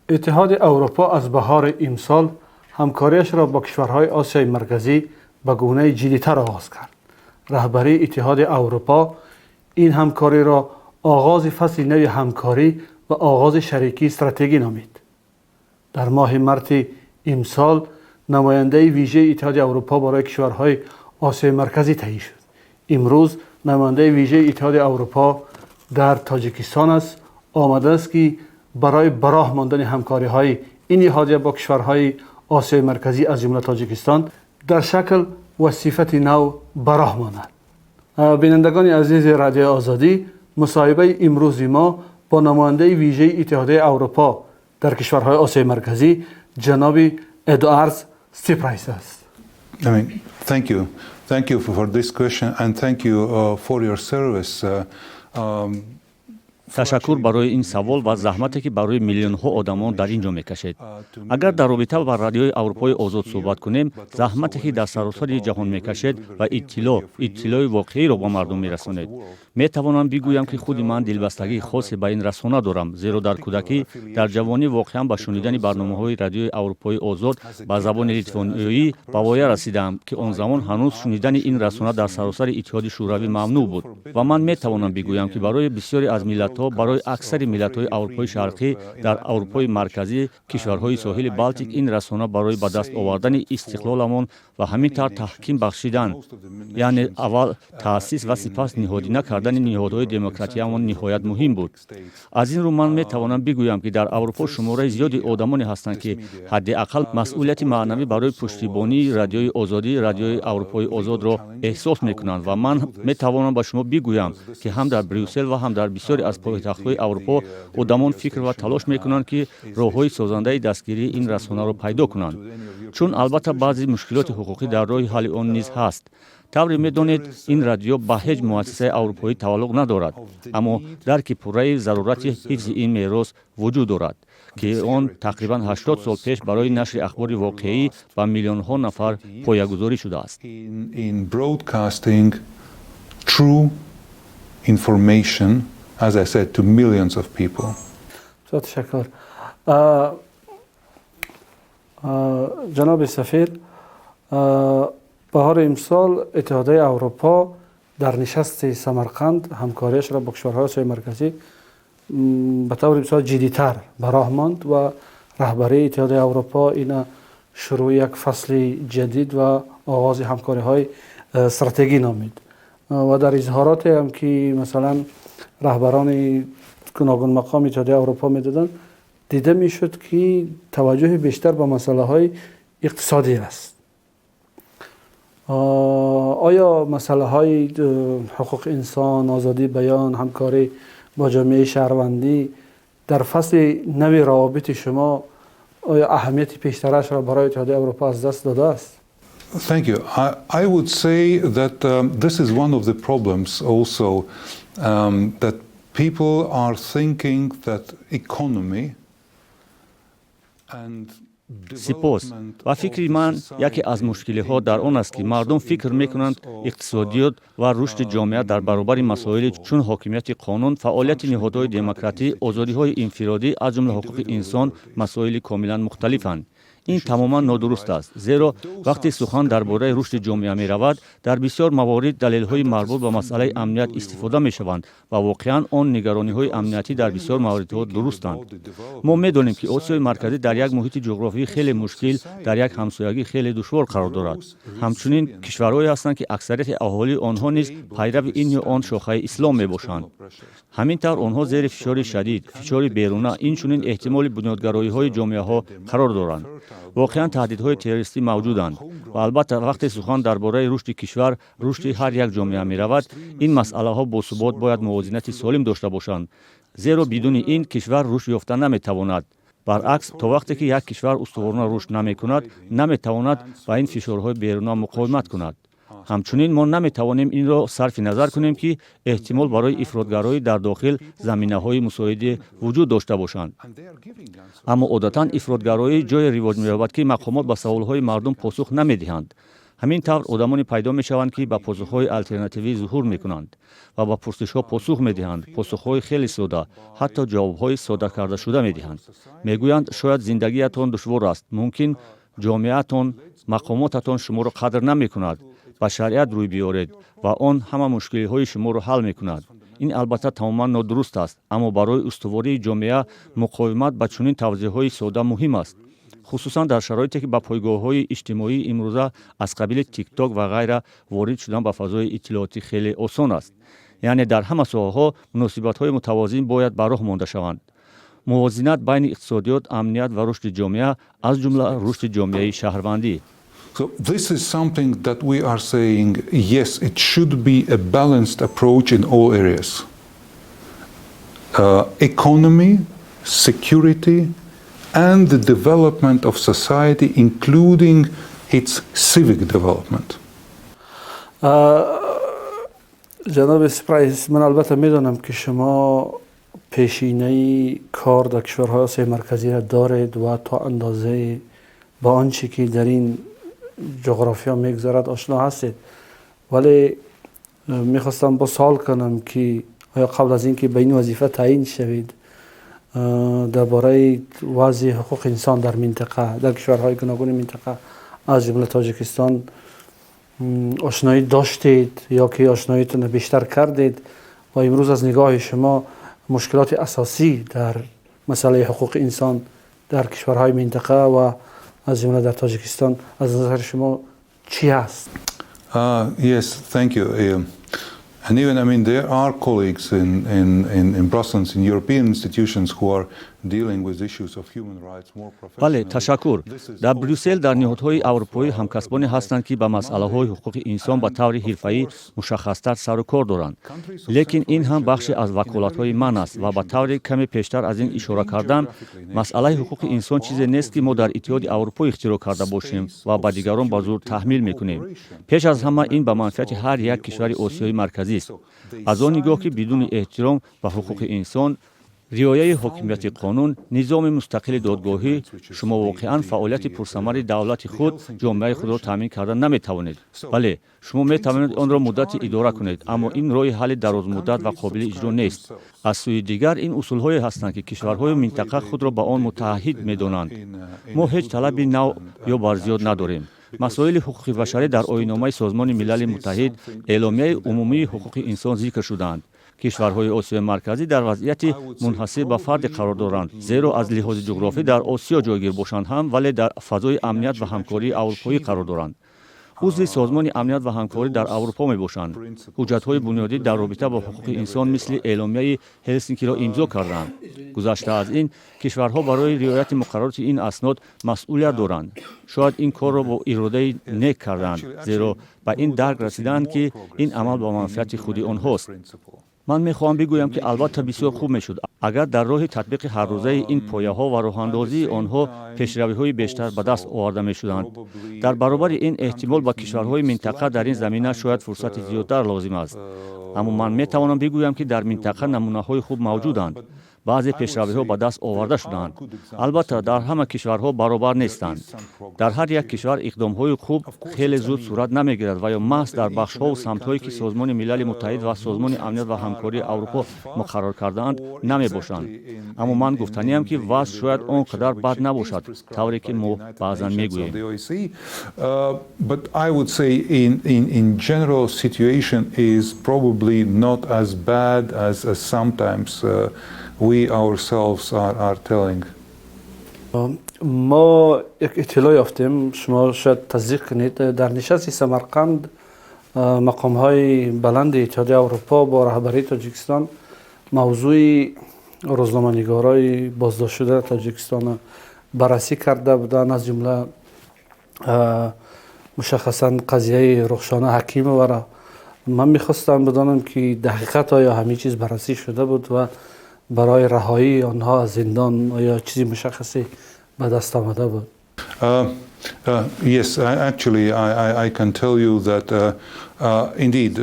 اتحاد اروپا از بهار امسال همکاریش را با کشورهای آسیای مرکزی به گونه جدی‌تر آغاز کرد. رهبری اتحاد اروپا این همکاری را آغاز فصل نو همکاری و آغاز شریکی استراتژی نامید. در ماه مارس امسال نماینده ویژه اتحاد اروپا برای کشورهای آسیای مرکزی تعیین شد. امروز نماینده ویژه اتحاد اروپا در تاجیکستان است. آمده است که برای براه ماندن همکاری‌های این اتحادیه با کشورهای آسیای مرکزی از جمله تاجیکستان در شکل و صفت نو براه ماند. بینندگان عزیز رادیو آزادی، مصاحبه امروز ما با نماینده ویژه اتحادیه اروپا در کشورهای آسیای مرکزی جناب ادوارد ستیپرایس است. Thank you for this question and thank you for your service. تشکر برای این سوال و زحمتی که برای میلیون ها آدمان در اینجا میکشید. اگر در رابطه با رادیوی اروپای آزاد صحبت کنیم، زحمتی که در سراسر جهان میکشید و اطلاع واقعی را به مردم میرسانید. میتوانم بگویم که خود من دلبستگی خاصی به این رسانه دارم، زیرا در کودکی در جوانی واقعا به شنیدن برنامه‌های رادیوی اروپای آزاد به زبان لیتوانیایی به وایه رسیدم که آن زمان هنوز شنیدن این رسانه در سراسر اتحاد شوروی ممنوع بود و من میتوانم بگویم که برای بسیاری از ملت‌ها، برای اکثر ملت‌های اروپای شرقی در اروپای مرکزی، کشورهای ساحل بالتیک این رسانه برای به دست آوردن استقلالمان و همینطور تحکیم بخشیدن، یعنی اول تأسیس و سپس نهادینه کردن نهادهای دموکراتیمان نهایت مهم بود. از این رو من میتوانم بگویم که در اروپا شماره زیادی آدمانی هستند که حداقل مسئولیت معنوی برای پشتیبانی رادیوی آزادی، رادیوی اروپای آزاد را احساس میکنند و من میتوانم به شما بگویم که هم در بریوسل و هم در بسیاری از پایتخت‌های اروپا آدمان فکر و تلاش میکنند که راه‌های سازنده دستگیری این رسانه را پیدا کنند، چون البته بعضی مشکلات حقوقی در راه حل آن نیز هست. طوری میدانید این رادیو به هیچ مؤسسه اروپایی تعلق ندارد، اما درک پوره ضرورت حفظ این میراث وجود دارد که آن تقریبا 80 سال پیش برای نشر اخبار واقعی به میلیون ها نفر پایه‌گذاری شده است. In broadcasting true information, as I said, to millions of people. تشکر. جناب سفیر، بهار امسال اتحادیه اروپا در نشست سمرقند همکاریش را با کشورهای آسیای مرکزی به طور بسیار جدی‌تر به راه ماند و رهبری اتحادیه اروپا این شروع یک فصل جدید و آغاز همکاری‌های استراتژی نامید و در اظهارات هم که مثلا رهبران گوناگون مقام اتحادیه اروپا میدادند دیده میشد که توجه بیشتر به مسائل اقتصادی است. آیا مسئله های حقوق انسان، آزادی بیان، همکاری با جامعه شهروندی در فصل نوی روابط شما آیا اهمیت پیشترش را برای اتحادیه اروپا از دست داده است؟ Thank you. I would say that this is one of the problems also, that people are thinking that economy and سپاس. و فکر من یکی از مشکل‌ها در آن است که مردم فکر می‌کنند اقتصادیات و رشد جامعه در برابر مسائل چون حاکمیت قانون، فعالیت نهادهای دموکراتی، آزادی‌های انفرادی از جمله حقوق انسان مسائل کاملا مختلفند. این تماما نادرست است، زیرا وقتی سخن درباره رشد جامعه می رود در بسیار موارد دلایل مربوط به مسئله امنیت استفاده می شوند و واقعا آن نگرانی های امنیتی در بسیار مواردها درستند. ما می دانیم که آسیای مرکزی در یک محیط جغرافیایی خیلی مشکل، در یک همسایگی خیلی دشوار قرار دارد. همچنین کشورهایی هستند که اکثریت اهالی آنها نیز پیرو این یا آن شاخه اسلام می باشند. همینطور آنها زیر فشار شدید، فشار بیرونه، این چنین احتمال بنیادگرایی های جامعه ها قرار دارند. واقعا تهدیدهای تروریستی موجودند و البته وقتی سخن درباره رشد کشور، رشد هر یک جامعه می رود، این مسئله ها با ثبات باید موازنت سالم داشته باشند، زیرا بدون این کشور رشد یافته نمی تواند. برعکس تا وقتی که یک کشور استوارانه رشد نمی کند، نمی تواند با این فشارهای بیرونه مقاومت کند. همچنین ما نمی توانیم این را صرف نظر کنیم که احتمال برای افراطگرایی در داخل زمینه‌های مساعده وجود داشته باشند. اما عادتاً افراطگرایی جای رواج می‌یابد که مقامات به سوال‌های مردم پاسخ نمی‌دهند. ҳамин тавр одамоне пайдо мешаванд ки ба посухҳои алтернативӣ зуҳур мекунанд ва ба пурсишҳо посух медиҳанд, посухҳои хеле сода, ҳатто ҷавобҳои содакардашуда медиҳанд. Мегӯянд шояд зиндагиятон душвор аст, мумкин ҷомеаатон, мақомотатон шуморо қадр намекунад. ба шариат рӯй биёред ва он ҳама мушкилиҳои шуморо ҳал мекунад. ин албатта тамоман нодуруст аст, аммо барои устувории ҷомеа муқовимат ба чунин тавзеҳҳои сода муҳим аст, хусусан дар шароите ки ба пойгоҳҳои иҷтимоии имрӯза аз қабили тикток ва ғайра ворид шудан ба фазои иттилоотӣ хеле осон аст. яъне дар ҳама соҳаҳо муносибатҳои мутавозин бояд ба роҳ монда шаванд. мувозинат байни иқтисодиёт, амният ва рушди ҷомеа, аз ҷумла рушди ҷомеаи шаҳрвандӣ. So this is something that we are saying, yes, it should be a balanced approach in all areas. Economy, security, and the development of society, including its civic development. جناب سپرایز، من البته میدانم که شما پیشینه کار در کشورهای آسیای مرکزی را دارید و تا اندازه با آنچه که در این جغرافیا میگذرد آشنا هستید، ولی میخواستم با سوال کنم که آیا قبل از اینکه به این وظیفه تعیین شوید درباره وضع حقوق انسان در منطقه، در کشورهای گوناگون منطقه از جمله تاجیکستان آشنایی داشتید یا که آشناییتون بیشتر کردید و امروز از نگاه شما مشکلات اساسی در مسئله حقوق انسان در کشورهای منطقه و از جمله در تاجیکستان از نظر شما چی است؟ Yes, thank you. And even, I mean, there are colleagues in Brussels, in European institutions who are dealing with issues of human rights more professionally. бале, ташаккур. дар брюссел дар ниҳодҳои аврупоӣ ҳамкасбоне ҳастанд ки ба масъалаҳои ҳуқуқи инсон ба таври ҳирфаӣ мушаххастар сару кор доранд. лекин ин ҳам бахше аз ваколатҳои ман аст ва ба таври каме пештар аз ин ишора кардам, масъалаи ҳуқуқи инсон чизе нест ки мо дар иттиҳоди аврупо ихтироъ карда бошем ва ба дигарон ба зур таҳмил мекунем. пеш аз ҳама ин ба манфиати ҳар як кишвари осиёи марказӣ аст. аз он нигоҳ ки бидуни эҳтиром ба ҳуқуқи инсон, риояи ҳокимияти қонун, низоми мустақили додгоҳӣ, шумо воқеан фаъолияти пурсамари давлати худ, ҷомеаи худро таъмин карда наметавонед. бале, шумо метавонед онро муддати идора кунед, аммо ин роҳи ҳалли дарозмуддат ва қобили иҷро нест. аз сӯи дигар ин усулҳое ҳастанд ки кишварҳои минтақа худро ба он мутаҳҳид медонанд. мо ҳеҷ талаби нав ё барзиёд надорем. масоили ҳуқуқи башарӣ дар оинномаи созмони милали муттаҳид, эъломияи умумии ҳуқуқи инсон зикр шуданд. кишварҳои осиёи марказӣ дар вазъияти мунҳасир ба фарде қарор доранд, зеро аз лиҳози ҷуғрофӣ дар осиё ҷойгир бошанд ҳам, вале дар фазои амният ва ҳамкории аврупоӣ қарор доранд. узви созмони амният ва ҳамкорӣ дар аврупо мебошанд. ҳуҷҷатҳои бунёдӣ дар робита бо ҳуқуқи инсон мисли эъломияи ҳелсинкиро имзо карданд. гузашта аз ин, кишварҳо барои риояти муқаррароти ин аснод масъулият доранд. шояд ин корро бо иродаи нек карданд, зеро ба ин дарк расиданд ки ин амал ба манфиати худи онҳост. ман мехоҳам бигӯям ки албатта бисёр хуб мешуд агар дар роҳи татбиқи ҳаррӯзаи ин пояҳо ва роҳандозии онҳо пешравиҳои бештар ба даст оварда мешуданд. дар баробари ин эҳтимол ба кишварҳои минтақа дар ин замина шояд фурсати зиёдтар лозим аст. аммо ман метавонам бигӯям ки дар минтақа намунаҳои хуб мавҷуданд. баъзе пешравиҳо ба даст оварда шуданд. албатта дар ҳама кишварҳо баробар нестанд. дар ҳар як кишвар иқдомҳои хуб хеле зуд сурат намегирад ва ё маҳз дар бахшҳо самтҳое ки созмони милали муттаҳид ва созмони амният ва ҳамкории аврупо муқаррар кардаанд намебошанд. аммо ман гуфтаниам ки вазъ шояд он қадар бад набошад, тавре ки мо баъзан мегӯем. But I would say in general situation is probably not as bad as sometimes we ourselves are telling. ما یک اطلاع یافتیم، شما شاید تصدیق کنید، در نشست سمرقند مقام‌های بلند اتحادیه اروپا با رهبری تاجیکستان موضوع روزنامه‌نگارای بازداشت شده تاجیکستان بررسی کرده بودند، از جمله مشخصاً قضیه رخشانه حکیم و من میخواستم بدانم که دقیقاً آیا همین چیز بررسی شده بود و برای رهایی آنها از زندان آیا چیزی مشخصی به دست آمده بود؟ Yes, actually I can tell you that indeed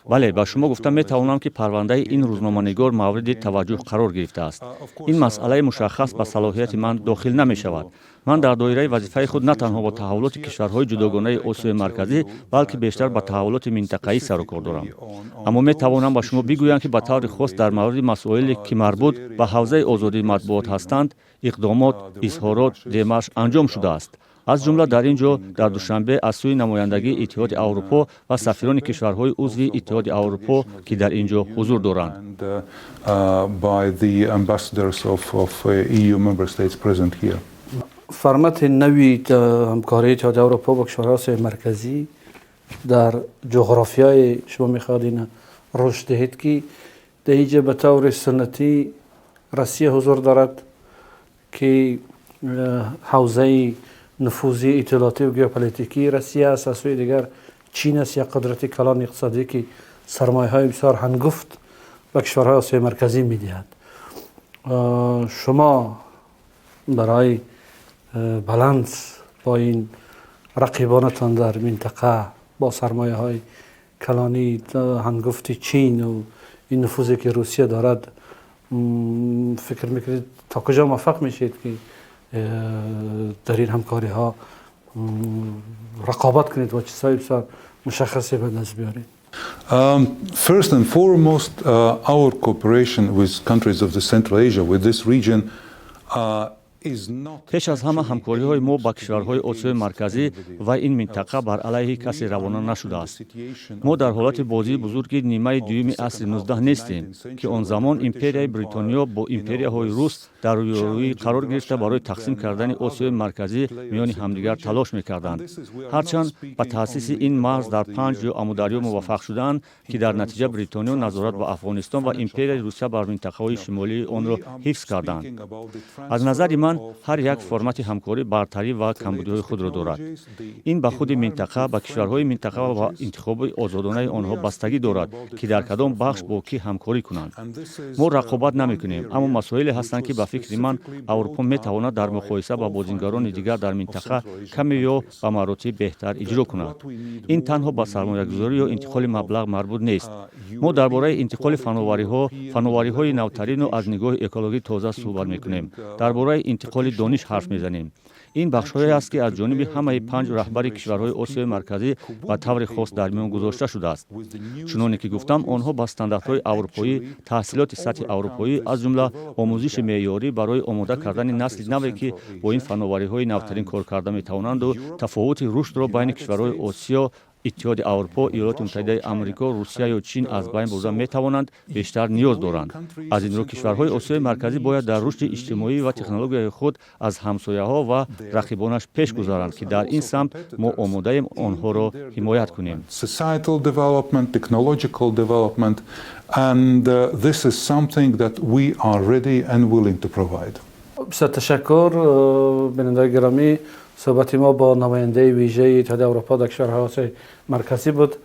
бале, ба шумо гуфта метавонам ки парвандаи ин рӯзноманигор мавриди таваҷҷӯҳ қарор гирифтааст. Ин масъалаи мушаххас ба салоҳияти ман дохил намешавад. ман дар доираи вазифаи худ на танҳо бо таҳаввулоти кишварҳои ҷудогонаи осиёи марказӣ, балки бештар ба таҳаввулоти минтақаӣ сару кор дорам. аммо метавонам ба шумо бигӯям ки ба таври хос дар мавриди масоиле ки марбут ба ҳавзаи озодии матбуот ҳастанд, иқдомот, изҳорот, демарш анҷом шудааст. аз ҷумла дар ин ҷо дар душанбе аз сӯи намояндагии Иттиҳоди Аврупо ва сафирони кишварҳои узви Иттиҳоди Аврупо ки дар ин ҷо ҳузур доранд. فرمت نوی همکاری اتحادیه اروپا با کشورهای مرکزی در جغرافیای شما میخواد این رشد دهید که در اینجا به طور سنتی روسیه حضور دارد که حوزه نفوذی اطلاعاتی و ژئوپلیتیکی روسیه است، از سوی دیگر چین است، یک قدرت کلان اقتصادی که سرمایه های بسیار هنگفت به کشورهای آسیای مرکزی میدهد. شما برای بالانس با این رقیبانتان در منطقه با سرمایه های کلانی هنگفت چین و این نفوذی که روسیه دارد فکر میکنید تا کجا موفق میشید که در این همکاری ها رقابت کنید و چیزهای بسیار مشخصی به دست بیارید؟ First and foremost, our cooperation with countries of the Central Asia, with this region, пеш аз ҳама ҳамкориҳои мо ба кишварҳои осиёи марказӣ ва ин минтақа бар алайҳи касе равона нашудааст. мо дар ҳолати бозии бузурги нимаи дуюми асри 19 нестем ки он замон империяи бритониё бо империяҳои рус дар рӯёрӯӣ қарор гирифта барои тақсим кардани осиёи марказӣ миёни ҳамдигар талош мекарданд. ҳарчанд ба таъсиси ин марз дар 5 ҷо амударё муваффақ шуданд ки дар натиҷа бритониё назорат ба Афғонистон ва империяи Русия бар минтақаҳои шимолии онро ҳифз карданд. аз назари ман ҳар як формати ҳамкорӣ бартарӣ ва камбудиҳои худро дорад. ин ба худи минтақа, ба кишварҳои минтақа ва интихоби озодонаи онҳо бастагӣ дорад ки дар кадом бахш бо кӣ ҳамкорӣ кунанд. мо рақобат намекунем, аммо масоиле ҳастанд ки ба фикри ман Аврупо метавонад дар муқоиса ба бозингарони дигар дар минтақа каме ё ба маротиб беҳтар иҷро кунад. ин танҳо ба сармоягузорӣ ё интиқоли маблағ марбут нест. мо дар бораи интиқоли фановариҳои навтарину аз нигоҳи экологии тоза суҳбат мекунем. дар бораи интиқоли дониш ҳарф мезанем. ин бахшҳое аст ки аз ҷониби ҳамаи 5 раҳбари кишварҳои осиёи марказӣ ба таври хос дар миён гузошта шудааст. чуноне ки гуфтам, онҳо ба стандартҳои аврупоӣ, таҳсилоти сатҳи аврупоӣ, аз ҷумла омӯзиши меъёрӣ барои омода кардани насли наве ки бо ин фановариҳои навтарин кор карда метавонанду тафовути рушдро байни кишварҳои осиё, Иттиҳоди Аврупо, Иёлоти Муттаҳидаи Амрико, Русия ё Чин аз байн бурда метавонанд, бештар ниёз доранд. аз ин рӯ кишварҳои осиёи марказӣ бояд дар рушди иҷтимоӣ ва технологияи худ аз ҳамсояҳо ва рақибонаш пеш гузаранд ки дар ин самт мо омодаем онҳоро ҳимоят кунем. Societal development, technological development, and this is something that we are ready and willing to provide. بسیار تشکر بینندگان گرامی. صحبت ما با نماینده ویژه اتحادیه اروپا در کشورهای آسیای مرکزی بود.